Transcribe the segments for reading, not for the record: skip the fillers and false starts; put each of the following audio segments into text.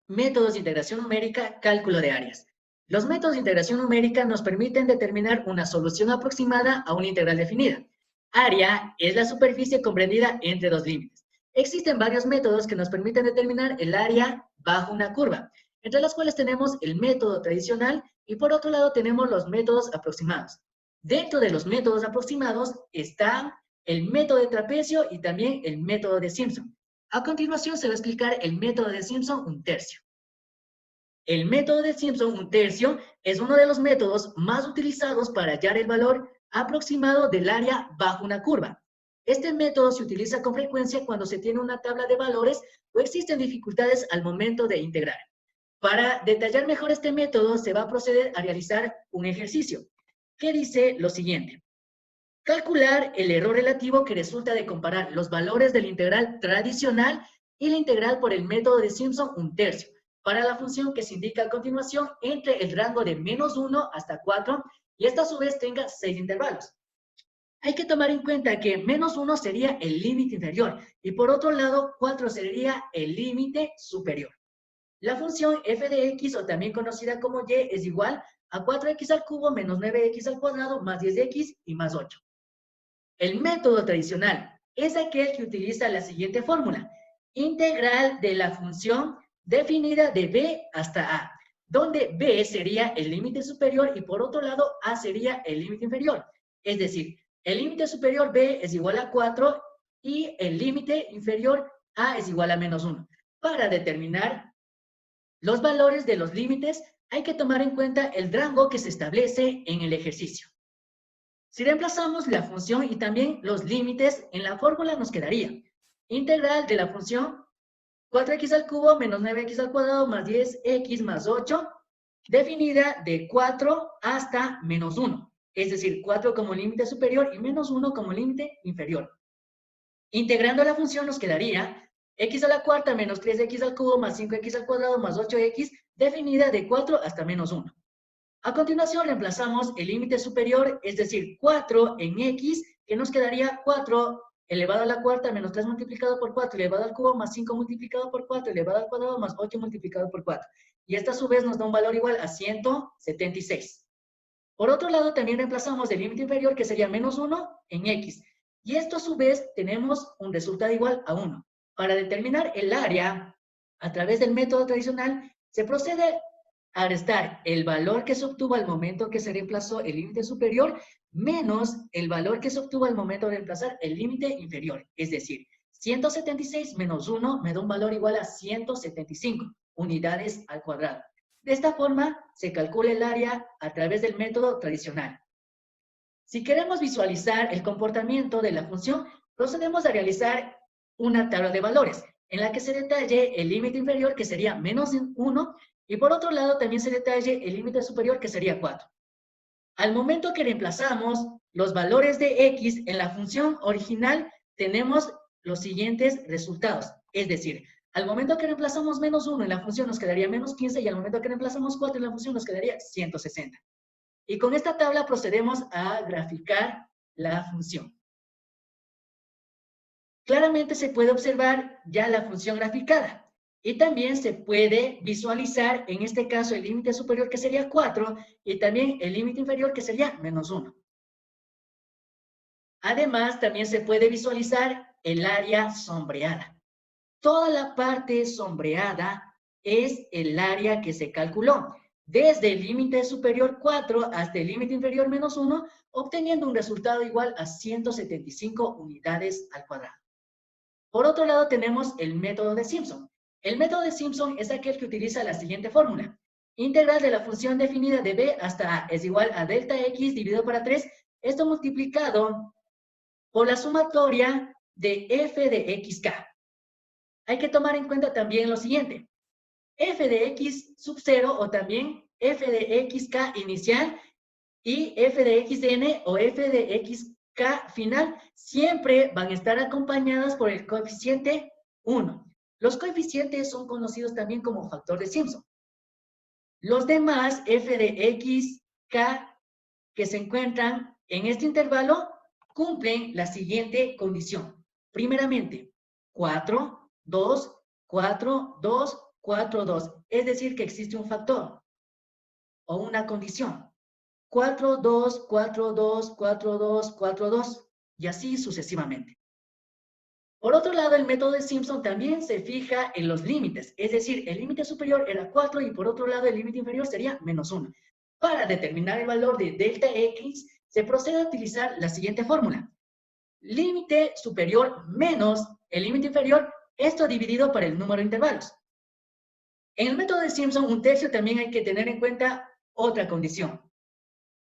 Métodos de integración numérica, cálculo de áreas. Los métodos de integración numérica nos permiten determinar una solución aproximada a una integral definida. Área es la superficie comprendida entre dos límites. Existen varios métodos que nos permiten determinar el área bajo una curva, entre las cuales tenemos el método tradicional y por otro lado tenemos los métodos aproximados. Dentro de los métodos aproximados están el método de trapecio y también el método de Simpson. A continuación se va a explicar el método de Simpson un tercio. El método de Simpson un tercio es uno de los métodos más utilizados para hallar el valor aproximado del área bajo una curva. Este método se utiliza con frecuencia cuando se tiene una tabla de valores o existen dificultades al momento de integrar. Para detallar mejor este método se va a proceder a realizar un ejercicio que dice lo siguiente. Calcular el error relativo que resulta de comparar los valores del integral tradicional y la integral por el método de Simpson un tercio para la función que se indica a continuación entre el rango de -1 hasta 4 y esta a su vez tenga 6 intervalos. Hay que tomar en cuenta que -1 sería el límite inferior y por otro lado 4 sería el límite superior. La función f de x, o también conocida como y, es igual a 4x al cubo menos 9x al cuadrado más 10x y más 8. El método tradicional es aquel que utiliza la siguiente fórmula: integral de la función definida de b hasta a, donde b sería el límite superior y por otro lado a sería el límite inferior. Es decir, el límite superior b es igual a 4 y el límite inferior a es igual a -1. Para determinar los valores de los límites hay que tomar en cuenta el rango que se establece en el ejercicio. Si reemplazamos la función y también los límites, en la fórmula nos quedaría integral de la función 4x al cubo menos 9x al cuadrado más 10x más 8, definida de 4 hasta -1, es decir, 4 como límite superior y -1 como límite inferior. Integrando la función nos quedaría x a la cuarta menos 3x al cubo más 5x al cuadrado más 8x, definida de 4 hasta -1. A continuación reemplazamos el límite superior, es decir, 4 en x, que nos quedaría 4 elevado a la cuarta menos 3 multiplicado por 4 elevado al cubo más 5 multiplicado por 4 elevado al cuadrado más 8 multiplicado por 4. Y esta a su vez nos da un valor igual a 176. Por otro lado, también reemplazamos el límite inferior, que sería -1 en x. Y esto a su vez tenemos un resultado igual a 1. Para determinar el área, a través del método tradicional, se procede a restar el valor que se obtuvo al momento que se reemplazó el límite superior menos el valor que se obtuvo al momento de reemplazar el límite inferior. Es decir, 176 menos 1 me da un valor igual a 175 unidades al cuadrado. De esta forma se calcula el área a través del método tradicional. Si queremos visualizar el comportamiento de la función, procedemos a realizar una tabla de valores en la que se detalle el límite inferior, que sería -1, y por otro lado también se detalle el límite superior, que sería 4. Al momento que reemplazamos los valores de x en la función original, tenemos los siguientes resultados. Es decir, al momento que reemplazamos -1 en la función nos quedaría -15 y al momento que reemplazamos 4 en la función nos quedaría 160. Y con esta tabla procedemos a graficar la función. Claramente se puede observar ya la función graficada y también se puede visualizar en este caso el límite superior, que sería 4, y también el límite inferior, que sería -1. Además, también se puede visualizar el área sombreada. Toda la parte sombreada es el área que se calculó, desde el límite superior 4 hasta el límite inferior -1, obteniendo un resultado igual a 175 unidades al cuadrado. Por otro lado, tenemos el método de Simpson. El método de Simpson es aquel que utiliza la siguiente fórmula: integral de la función definida de b hasta a es igual a delta x dividido para 3, esto multiplicado por la sumatoria de f de xk. Hay que tomar en cuenta también lo siguiente: f de x sub 0 o también f de xk inicial y f de xn o f de xk final siempre van a estar acompañadas por el coeficiente 1. Los coeficientes son conocidos también como factor de Simpson. Los demás f de xk que se encuentran en este intervalo cumplen la siguiente condición. Primeramente, 4, 2, 4, 2, 4, 2. Es decir, que existe un factor o una condición. 4, 2, 4, 2, 4, 2, 4, 2. Y así sucesivamente. Por otro lado, el método de Simpson también se fija en los límites, es decir, el límite superior era 4 y por otro lado el límite inferior sería menos 1. Para determinar el valor de delta X, se procede a utilizar la siguiente fórmula. Límite superior menos el límite inferior, esto dividido por el número de intervalos. En el método de Simpson, un tercio también hay que tener en cuenta otra condición.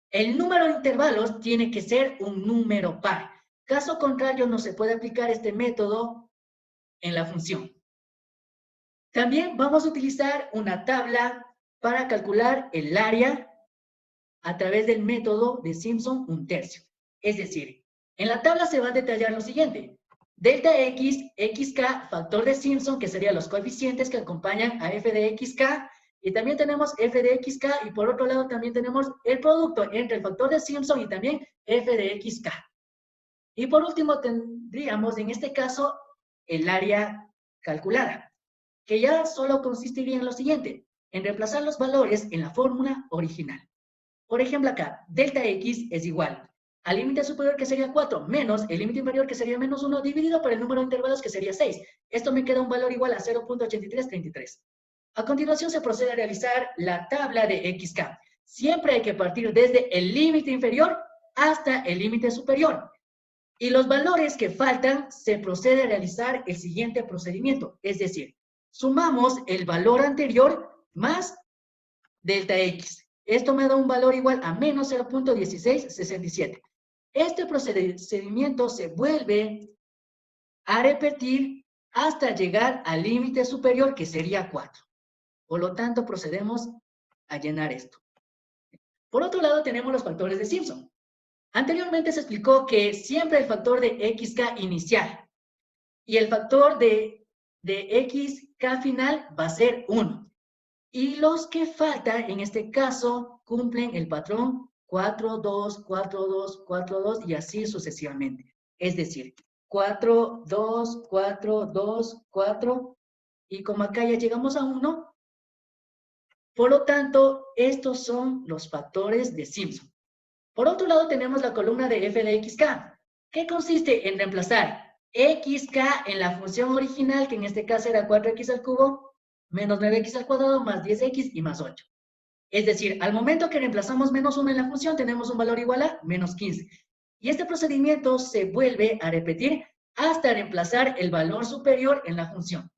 El número de intervalos tiene que ser un número par. Caso contrario, no se puede aplicar este método en la función. También vamos a utilizar una tabla para calcular el área a través del método de Simpson un tercio. Es decir, en la tabla se va a detallar lo siguiente. Delta X, XK, factor de Simpson, que serían los coeficientes que acompañan a f de XK, y también tenemos f de XK, y por otro lado también tenemos el producto entre el factor de Simpson y también f de XK. Y por último tendríamos en este caso el área calculada, que ya solo consistiría en lo siguiente, en reemplazar los valores en la fórmula original. Por ejemplo acá, delta X es igual al límite superior que sería 4 menos el límite inferior que sería menos 1 dividido por el número de intervalos que sería 6. Esto me queda un valor igual a 0.8333. A continuación se procede a realizar la tabla de XK. Siempre hay que partir desde el límite inferior hasta el límite superior. Y los valores que faltan se procede a realizar el siguiente procedimiento, es decir, sumamos el valor anterior más delta X. Esto me da un valor igual a menos 0.1667. Este procedimiento se vuelve a repetir hasta llegar al límite superior, que sería 4. Por lo tanto, procedemos a llenar esto. Por otro lado, tenemos los factores de Simpson. Anteriormente se explicó que siempre el factor de XK inicial y el factor de XK final va a ser 1. Y los que faltan, en este caso, cumplen el patrón 4, 2, 4, 2, 4, 2 y así sucesivamente. Es decir, 4, 2, 4, 2, 4 y como acá ya llegamos a 1, por lo tanto, estos son los factores de Simpson. Por otro lado, tenemos la columna de f de xk, que consiste en reemplazar xk en la función original, que en este caso era 4x al cubo, menos 9x al cuadrado, más 10x y más 8. Es decir, al momento que reemplazamos menos 1 en la función, tenemos un valor igual a menos 15. Y este procedimiento se vuelve a repetir hasta reemplazar el valor superior en la función.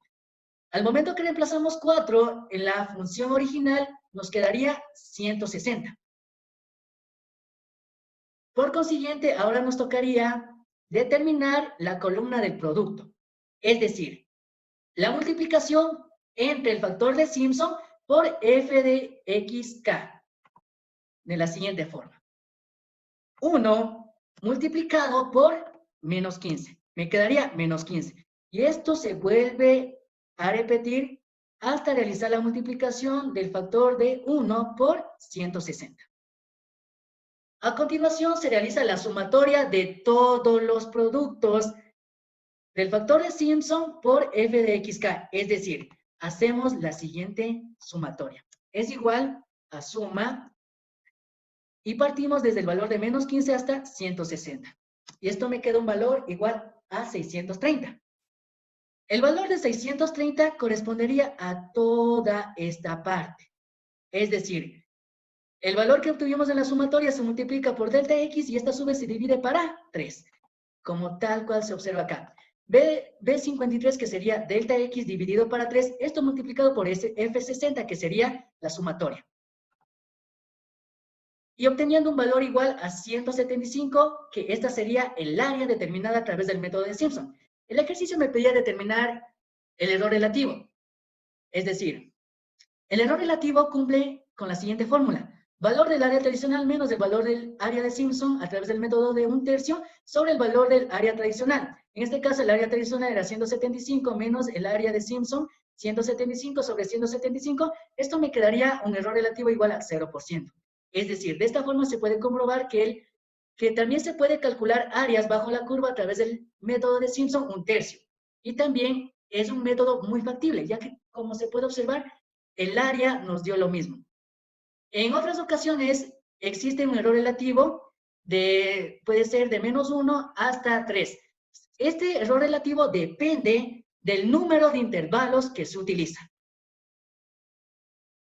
Al momento que reemplazamos 4 en la función original, nos quedaría 160. Por consiguiente, ahora nos tocaría determinar la columna del producto, es decir, la multiplicación entre el factor de Simpson por f de xk, de la siguiente forma. 1 multiplicado por menos 15, me quedaría menos 15. Y esto se vuelve a repetir hasta realizar la multiplicación del factor de 1 por 160. A continuación se realiza la sumatoria de todos los productos del factor de Simpson por f de xk, es decir, hacemos la siguiente sumatoria. Es igual a suma y partimos desde el valor de menos 15 hasta 160. Y esto me queda un valor igual a 630. El valor de 630 correspondería a toda esta parte. Es decir, el valor que obtuvimos en la sumatoria se multiplica por delta X y esta a su vez se divide para 3, como tal cual se observa acá. B53, que sería delta X dividido para 3, esto multiplicado por F60, que sería la sumatoria. Y obteniendo un valor igual a 175, que esta sería el área determinada a través del método de Simpson. El ejercicio me pedía determinar el error relativo. Es decir, el error relativo cumple con la siguiente fórmula. Valor del área tradicional menos el valor del área de Simpson a través del método de un tercio sobre el valor del área tradicional. En este caso, el área tradicional era 175 menos el área de Simpson, 175 sobre 175. Esto me quedaría un error relativo igual a 0%. Es decir, de esta forma se puede comprobar que también se puede calcular áreas bajo la curva a través del método de Simpson un tercio. Y también es un método muy factible, ya que, como se puede observar, el área nos dio lo mismo. En otras ocasiones existe un error relativo puede ser de -1 hasta 3. Este error relativo depende del número de intervalos que se utiliza.